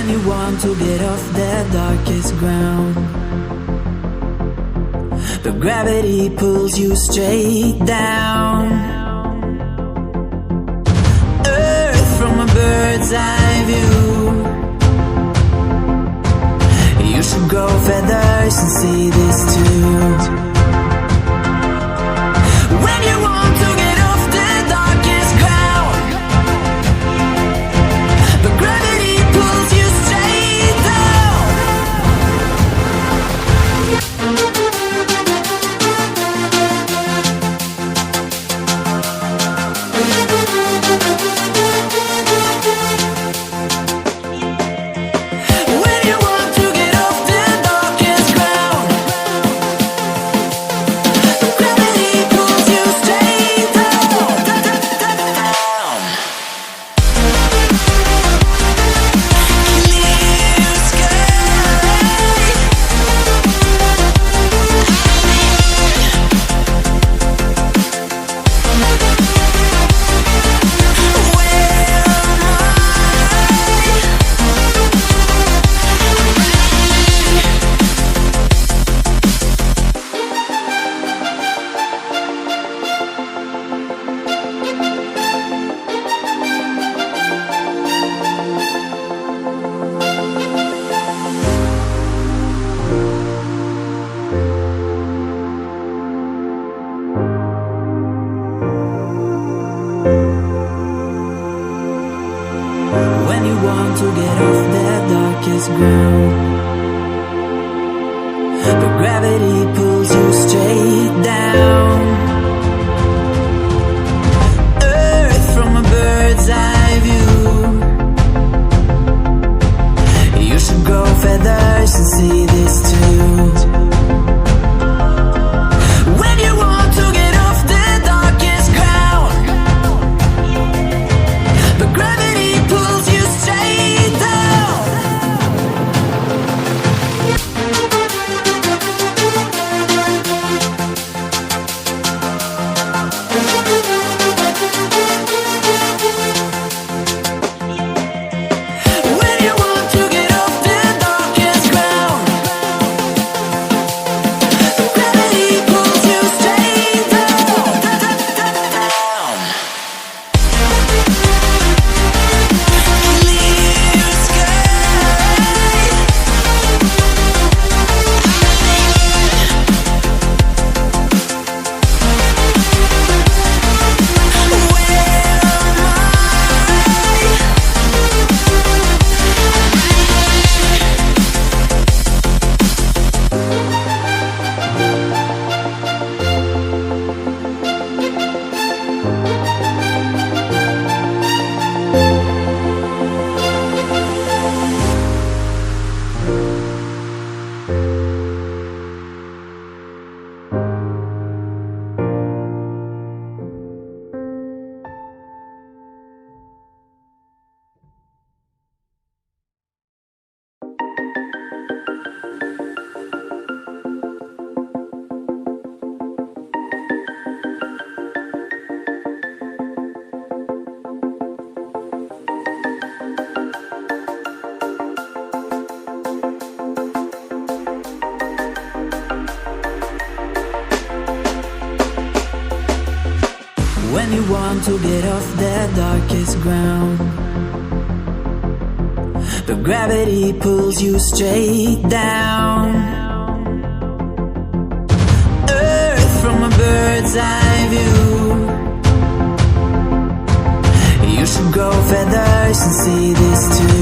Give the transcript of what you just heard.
When you want to get off the darkest ground, but gravity pulls you straight down. Earth from a bird's eye view. You should grow feathers and see this too. When you want to get off the darkest ground, but gravity pulls you straight down. When you want to get off the darkest ground, but gravity pulls you straight down. Clear sky. When you want to get off that darkest ground, but gravity pulls you straight down. Earth from a bird's eye view. You should grow feathers and see this too. When you want to get off the darkest ground, but gravity pulls you straight down. When you want to get off the darkest ground, but gravity pulls you straight down. Clear sky. When you want to get off the darkest ground, but gravity pulls you straight down. Earth from a bird's eye view. You should grow feathers and see this too.